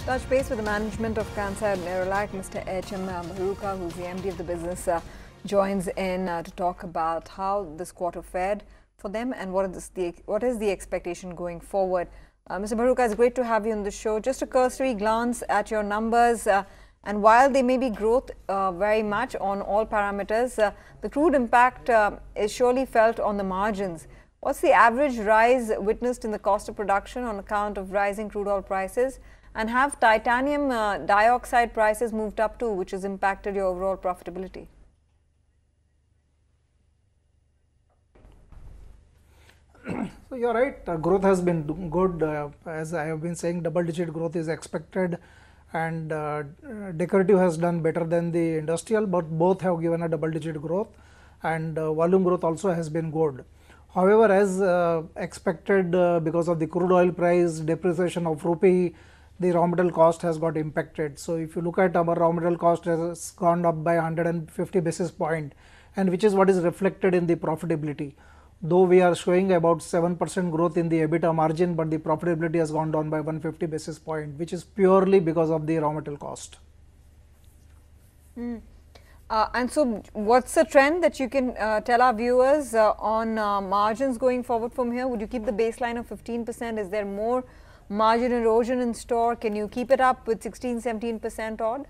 Touch base with the management of Kansai Nerolac, Mr. H.M. Bharuka, who's the MD of the business, joins in to talk about how this quarter fared for them and what is the expectation going forward. Mr. Bharuka, it's great to have you on the show. Just a cursory glance at your numbers, and while they may be growth very much on all parameters, the crude impact is surely felt on the margins. What's the average rise witnessed in the cost of production on account of rising crude oil prices? And have titanium dioxide prices moved up too, which has impacted your overall profitability? So you're right, growth has been good. As I have been saying, double-digit growth is expected, and decorative has done better than the industrial, but both have given a double-digit growth, and volume growth also has been good. However, as expected, because of the crude oil price, depreciation of rupee, the raw material cost has got impacted. So if you look at our raw material cost, has gone up by 150 basis point, and which is what is reflected in the profitability. Though we are showing about 7% growth in the EBITDA margin, but the profitability has gone down by 150 basis point, which is purely because of the raw material cost. And so what's the trend that you can tell our viewers on margins going forward from here? Would you keep the baseline of 15%? Is there more margin erosion in store? Can you keep it up with 16-17% odd?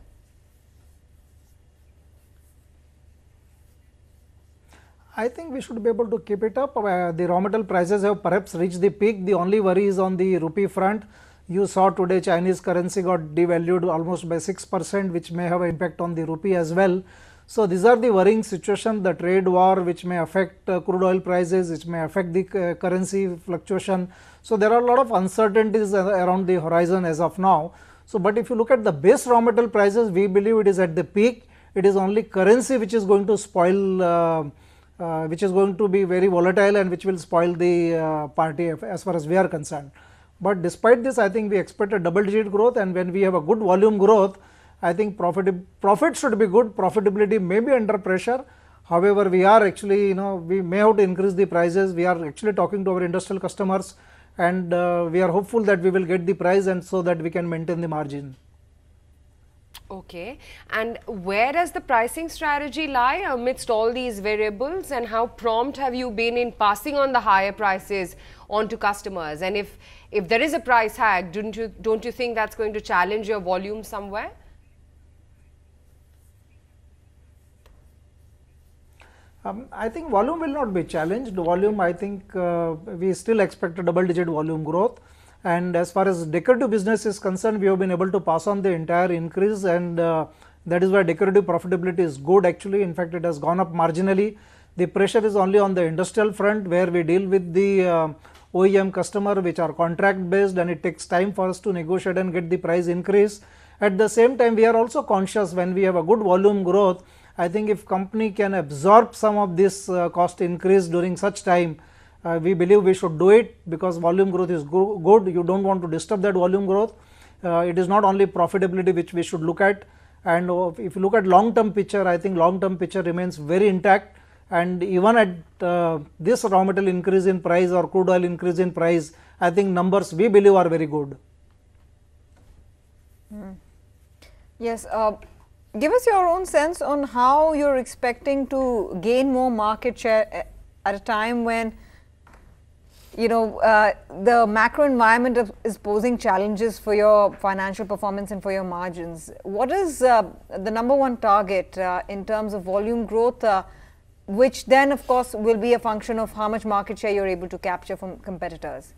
I think we should be able to keep it up. The raw material prices have perhaps reached the peak. The only worry is on the rupee front. You saw today Chinese currency got devalued almost by 6%, which may have an impact on the rupee as well. So these are the worrying situation, the trade war which may affect crude oil prices, which may affect the currency fluctuation. So there are a lot of uncertainties around the horizon as of now. So but if you look at the base raw material prices, we believe it is at the peak. It is only currency which is going to spoil, which is going to be very volatile, and which will spoil the party as far as we are concerned. But despite this, I think we expect a double-digit growth, and when we have a good volume growth, I think profit should be good. Profitability may be under pressure. However, we are actually, we may have to increase the prices. We are actually talking to our industrial customers, and we are hopeful that we will get the price, and so that we can maintain the margin. Okay, and where does the pricing strategy lie amidst all these variables, and how prompt have you been in passing on the higher prices on to customers? And if there is a price hike, don't you think that's going to challenge your volume somewhere? I think volume will not be challenged. Volume, I think we still expect a double-digit volume growth. And as far as decorative business is concerned, we have been able to pass on the entire increase, and that is why decorative profitability is good actually. In fact, it has gone up marginally. The pressure is only on the industrial front, where we deal with the OEM customer, which are contract based, and it takes time for us to negotiate and get the price increase. At the same time, we are also conscious when we have a good volume growth. I think if company can absorb some of this cost increase during such time, we believe we should do it, because volume growth is good. You don't want to disturb that volume growth. It is not only profitability which we should look at, and if you look at long term picture, I think long term picture remains very intact, and even at this raw material increase in price or crude oil increase in price, I think numbers we believe are very good. Yes, give us your own sense on how you're expecting to gain more market share at a time when the macro environment is posing challenges for your financial performance and for your margins. What is the number one target in terms of volume growth, which then of course will be a function of how much market share you're able to capture from competitors?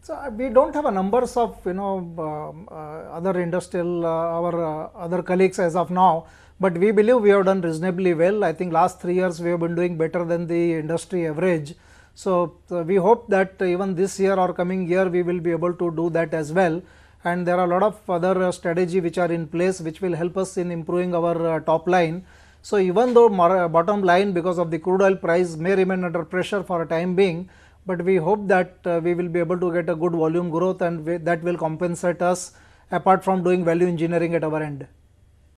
So we don't have a numbers of other industrial our other colleagues as of now, but we believe we have done reasonably well. I think last 3 years we have been doing better than the industry average. So we hope that even this year or coming year we will be able to do that as well. And there are a lot of other strategy which are in place, which will help us in improving our top line. So even though bottom line, because of the crude oil price, may remain under pressure for a time being, but we hope that we will be able to get a good volume growth, and that will compensate us apart from doing value engineering at our end.